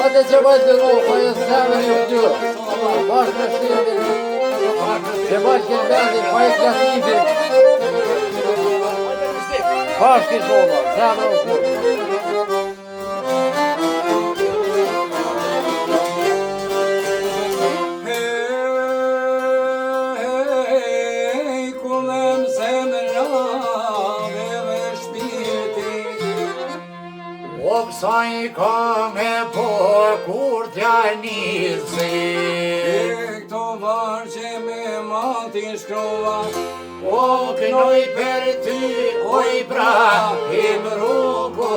Atë që bajtë të rohë, pa e zemën e vdyrë. Bashkë me shtirë, që bajtë këtë vendin, pa e klatifin. Bashkë i shola, zemën e vdyrë. Sa I ka me po kur t'ja nisi Këto varë që me mati shkrova O kënoj për ty, o Ibrahim rrugo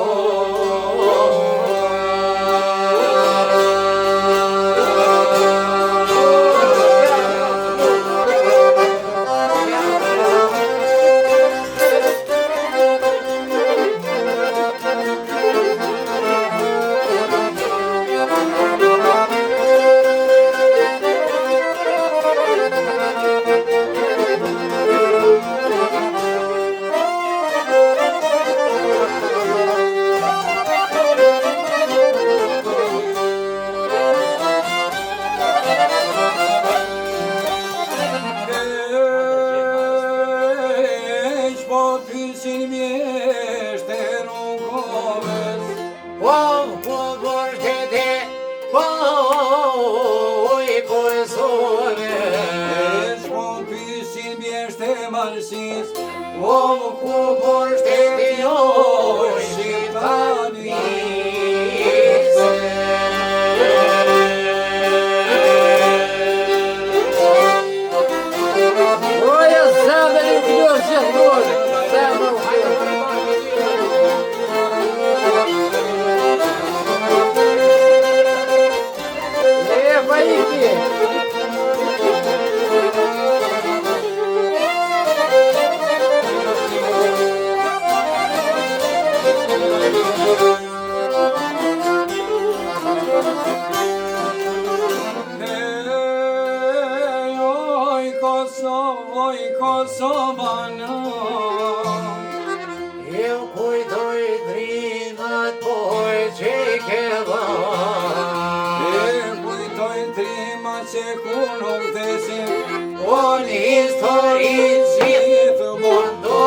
O ku por shteti o shqiptanisë Roja zemën e vdyrë gjithmonë, zemën e vdyrë. E pa iki. Kosovana Eu kujtoj drinat poj që ke dhan kujtoj trimat që kur nuk desin O një historit gjithë mund do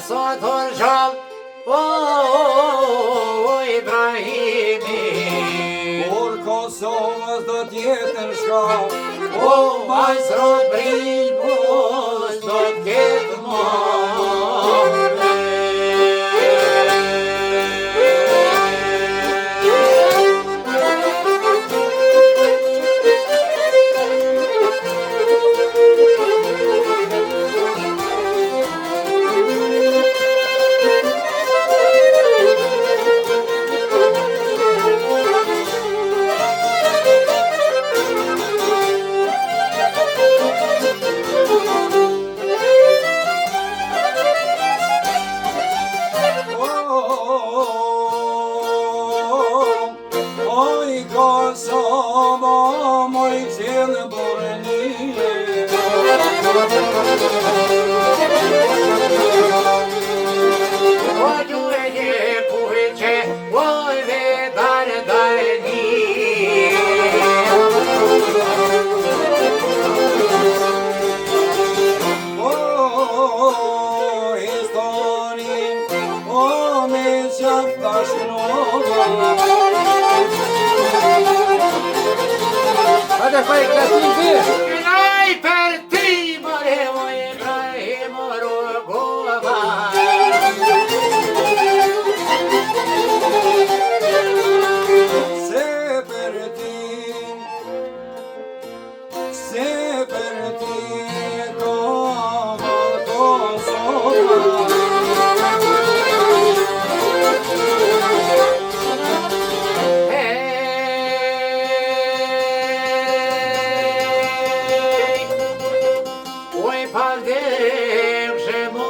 Sa të rgjall, o Ibrahimi Kur Kosovës do t'jetën shkall O majsro brinus do t'jetë Hajde fai klasifi! Kënaj për ti, more o Ibrahim rrugova faldem shemo